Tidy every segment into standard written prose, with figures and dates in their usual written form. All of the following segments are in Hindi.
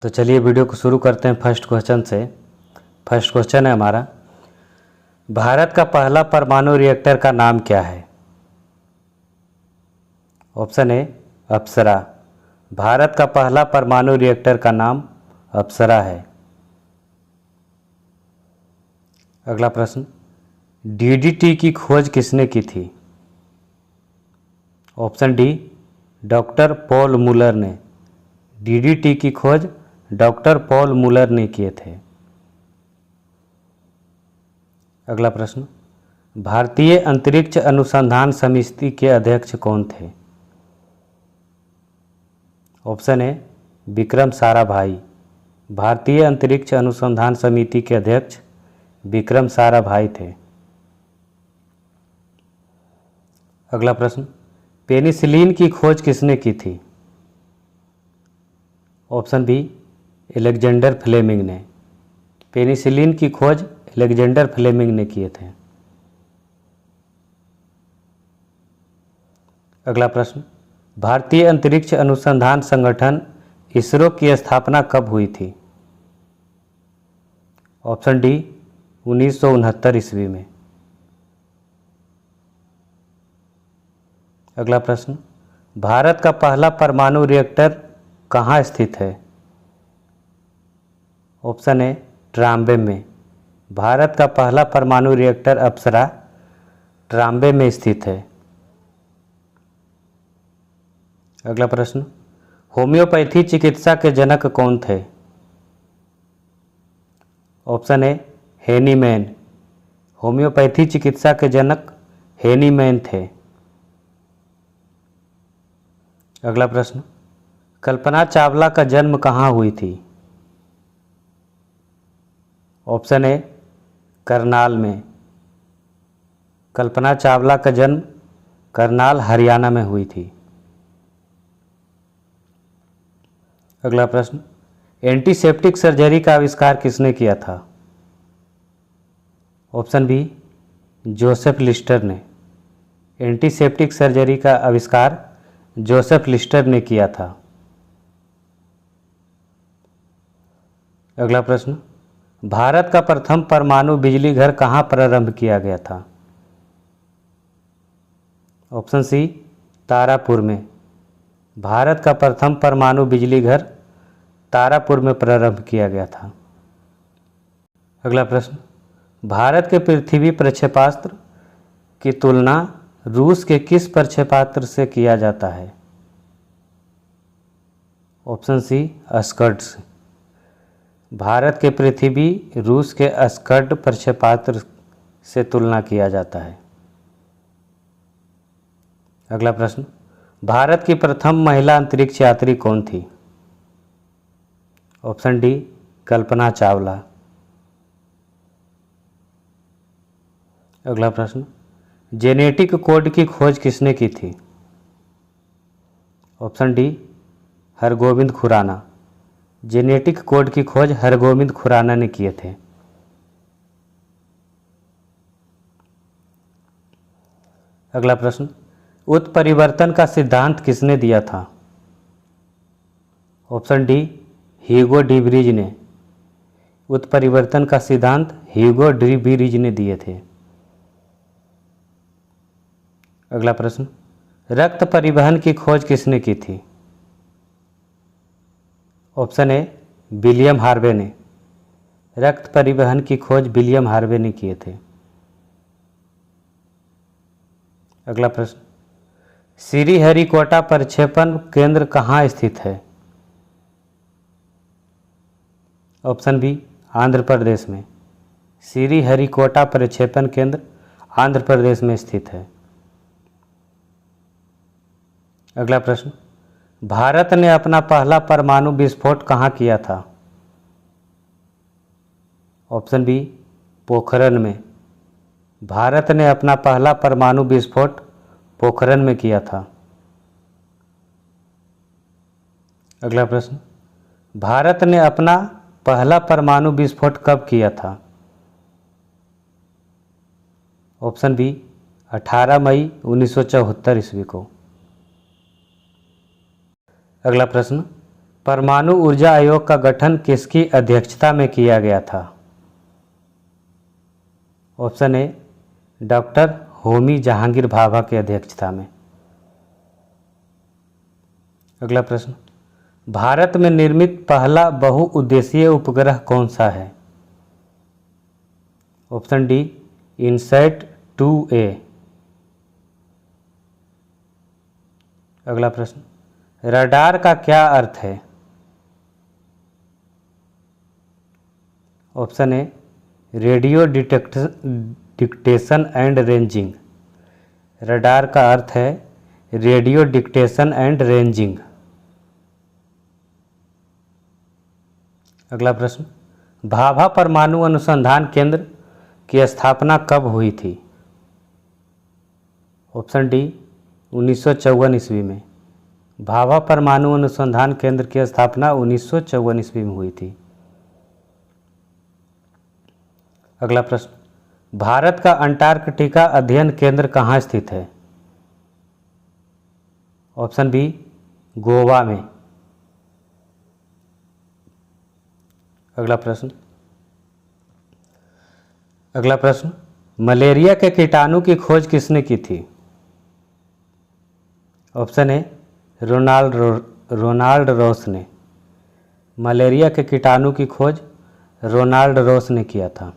तो चलिए वीडियो को शुरू करते हैं फर्स्ट क्वेश्चन से। फर्स्ट क्वेश्चन है हमारा, भारत का पहला परमाणु रिएक्टर का नाम क्या है? ऑप्शन ए अप्सरा। भारत का पहला परमाणु रिएक्टर का नाम अप्सरा है। अगला प्रश्न, डीडीटी की खोज किसने की थी? ऑप्शन डी डॉक्टर पॉल मुलर ने। डीडीटी की खोज डॉक्टर पॉल मुलर ने किए थे। अगला प्रश्न, भारतीय अंतरिक्ष अनुसंधान समिति के अध्यक्ष कौन थे? Option A Vikram Sarabhai. भारतीय अंतरिक्ष अनुसंधान समिति के अध्यक्ष विक्रम साराभाई थे। अगला प्रश्न, पेनिसिलिन की खोज किसने की थी? ऑप्शन बी एलेक्जेंडर फ्लेमिंग ने। पेनिसिलिन की खोज एलेक्जेंडर फ्लेमिंग ने किए थे। अगला प्रश्न, भारतीय अंतरिक्ष अनुसंधान संगठन इसरो की स्थापना कब हुई थी? ऑप्शन डी 1969 ईस्वी में। अगला प्रश्न, भारत का पहला परमाणु रिएक्टर कहाँ स्थित है? ऑप्शन ए ट्राम्बे में। भारत का पहला परमाणु रिएक्टर अप्सरा ट्राम्बे में स्थित है। अगला प्रश्न, होम्योपैथी चिकित्सा के जनक कौन थे? Option A Hahnemann. होम्योपैथी चिकित्सा के जनक हेनीमैन थे। अगला प्रश्न, कल्पना चावला का जन्म कहाँ हुई थी? ऑप्शन ए करनाल में। कल्पना चावला का जन्म करनाल हरियाणा में हुई थी। अगला प्रश्न, एंटीसेप्टिक सर्जरी का आविष्कार किसने किया था? ऑप्शन बी जोसेफ लिस्टर ने। एंटीसेप्टिक सर्जरी का आविष्कार जोसेफ लिस्टर ने किया था। अगला प्रश्न, भारत का प्रथम परमाणु बिजली घर कहाँ प्रारंभ किया गया था? ऑप्शन सी तारापुर में। भारत का प्रथम परमाणु बिजली घर तारापुर में प्रारंभ किया गया था। अगला प्रश्न, भारत के पृथ्वी प्रक्षेपास्त्र की तुलना रूस के किस प्रक्षेपास्त्र से किया जाता है? ऑप्शन सी स्कड से। भारत के पृथ्वी रूस के स्कड प्रक्षेपास्त्र से तुलना किया जाता है। अगला प्रश्न, भारत की प्रथम महिला अंतरिक्ष यात्री कौन थी? Option D Kalpana Chawla. अगला प्रश्न, जेनेटिक कोड की खोज किसने की थी? Option D Hargobind Khorana. Genetic code की खोज हरगोविंद खुराना ने किए थे। अगला प्रश्न, उत्परिवर्तन का सिद्धांत किसने दिया था? Option D Hugo de Vries ने। उत्परिवर्तन का सिद्धांत ह्यूगो डी व्रीज ने दिए थे। अगला प्रश्न, रक्त परिवहन की खोज किसने की थी? ऑप्शन ए विलियम हार्वे ने। रक्त परिवहन की खोज विलियम हार्वे ने किए थे। अगला प्रश्न, श्रीहरिकोटा प्रक्षेपण केंद्र कहाँ स्थित है? ऑप्शन बी आंध्र प्रदेश में। श्रीहरिकोटा प्रक्षेपण केंद्र आंध्र प्रदेश में स्थित है। अगला प्रश्न, भारत ने अपना पहला परमाणु विस्फोट कहाँ किया था? ऑप्शन बी पोखरण में। भारत ने अपना पहला परमाणु विस्फोट पोखरण में किया था। अगला प्रश्न, भारत ने अपना पहला परमाणु विस्फोट कब किया था? ऑप्शन बी 18 मई 1974 ईस्वी को। अगला प्रश्न, परमाणु ऊर्जा आयोग का गठन किसकी अध्यक्षता में किया गया था? Option A doctor Homi Jahangir Bhabha की अध्यक्षता में। अगला प्रश्न, भारत में निर्मित पहला बहुउद्देशीय उपग्रह कौन सा है? Option D INSAT 2A। अगला प्रश्न, रडार का क्या अर्थ है? Option A radio detection and ranging. Radar का अर्थ है रेडियो डिटेक्शन एंड रेंजिंग। अगला प्रश्न, भाभा परमाणु अनुसंधान केंद्र की स्थापना कब हुई थी? ऑप्शन डी 1954 ईस्वी में। भाभा परमाणु अनुसंधान केंद्र की स्थापना 1954 ईस्वी में हुई थी। अगला प्रश्न, भारत का अंटार्कटिका अध्ययन केंद्र कहाँ स्थित है? ऑप्शन बी गोवा में। अगला प्रश्न, मलेरिया के कीटाणु की खोज किसने की थी? ऑप्शन ए रोनाल्ड रॉस ने। मलेरिया के कीटाणु की खोज रोनाल्ड रॉस ने किया था।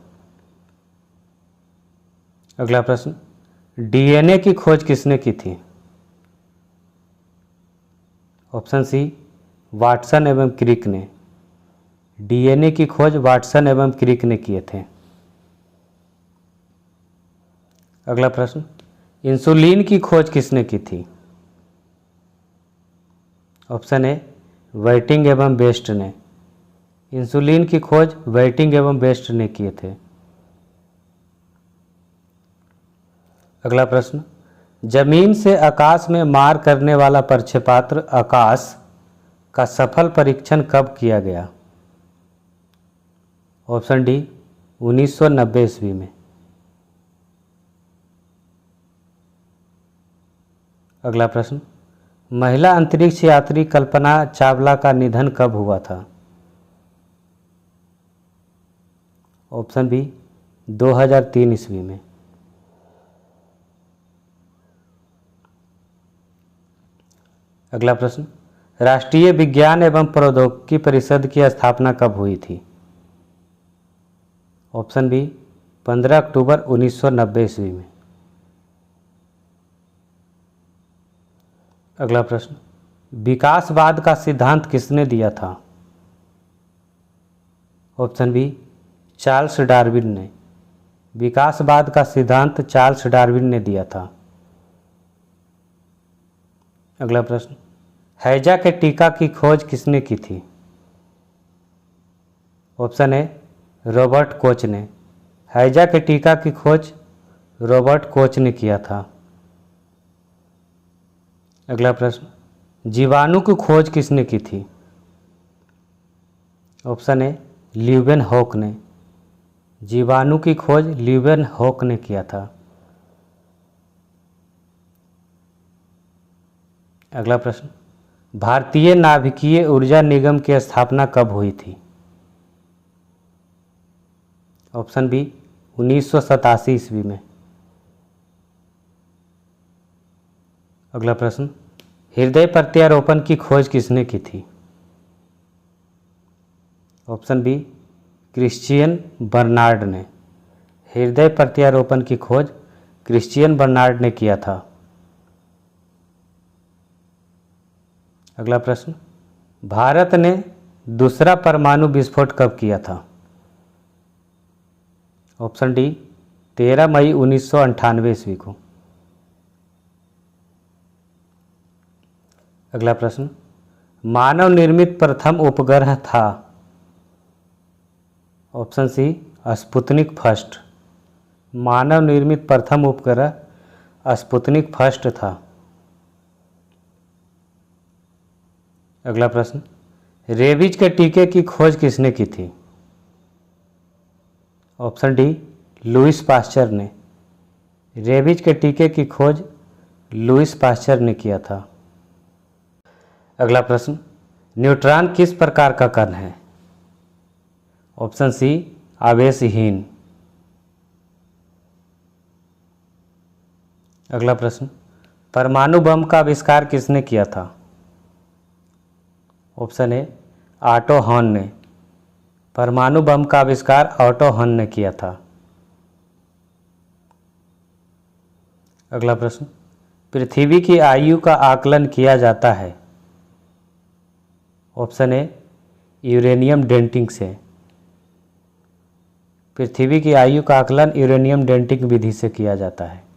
अगला प्रश्न, डीएनए की खोज किसने की थी? ऑप्शन सी वाटसन एवं क्रिक ने। डीएनए की खोज वाटसन एवं क्रिक ने किए थे। अगला प्रश्न, इंसुलिन की खोज किसने की थी? ऑप्शन ए वेटिंग एवं बेस्ट ने। इंसुलिन की खोज वेटिंग एवं बेस्ट ने किए थे। अगला प्रश्न, जमीन से आकाश में मार करने वाला प्रक्षेपास्त्र आकाश का सफल परीक्षण कब किया गया? ऑप्शन डी 1990 ईस्वी में। अगला प्रश्न, महिला अंतरिक्ष यात्री कल्पना चावला का निधन कब हुआ था? ऑप्शन बी 2003 ईस्वी में। अगला प्रश्न, राष्ट्रीय विज्ञान एवं प्रौद्योगिकी परिषद की स्थापना कब हुई थी? ऑप्शन बी 15 अक्टूबर 1990 ईस्वी में। अगला प्रश्न, विकासवाद का सिद्धांत किसने दिया था? ऑप्शन बी चार्ल्स डार्विन ने। विकासवाद का सिद्धांत चार्ल्स डार्विन ने दिया था। अगला प्रश्न, हैजा के टीका की खोज किसने की थी? ऑप्शन ए रॉबर्ट कोच ने। हैजा के टीका की खोज रॉबर्ट कोच ने किया था। अगला प्रश्न, जीवाणु की खोज किसने की थी? ऑप्शन ए ल्यूवेन हॉक ने। जीवाणु की खोज ल्यूवेन हॉक ने किया था। अगला प्रश्न, भारतीय नाभिकीय ऊर्जा निगम की स्थापना कब हुई थी? ऑप्शन बी 1987 ईस्वी में। अगला प्रश्न, हृदय प्रत्यारोपण की खोज किसने की थी? ऑप्शन बी क्रिश्चियन बर्नार्ड ने। हृदय प्रत्यारोपण की खोज क्रिश्चियन बर्नार्ड ने किया था। अगला प्रश्न, भारत ने दूसरा परमाणु विस्फोट कब किया था? ऑप्शन डी 13 मई 1998 ईस्वी को। अगला प्रश्न, मानव निर्मित प्रथम उपग्रह था? Option C Sputnik first. मानव निर्मित प्रथम उपग्रह स्पुतनिक फर्स्ट था। अगला प्रश्न, रेबीज के टीके की खोज किसने की थी? ऑप्शन डी लुईस पास्चर ने। रेबीज के टीके की खोज लुईस पास्चर ने किया था। अगला प्रश्न, न्यूट्रॉन किस प्रकार का कण है? ऑप्शन सी आवेशहीन। अगला प्रश्न, परमाणु बम का आविष्कार किसने किया था? ऑप्शन ए ऑटो हॉन ने। परमाणु बम का आविष्कार ऑटो हॉन ने किया था। अगला प्रश्न, पृथ्वी की आयु का आकलन किया जाता है? ऑप्शन ए यूरेनियम डेटिंग से। पृथ्वी की आयु का आकलन यूरेनियम डेटिंग विधि से किया जाता है।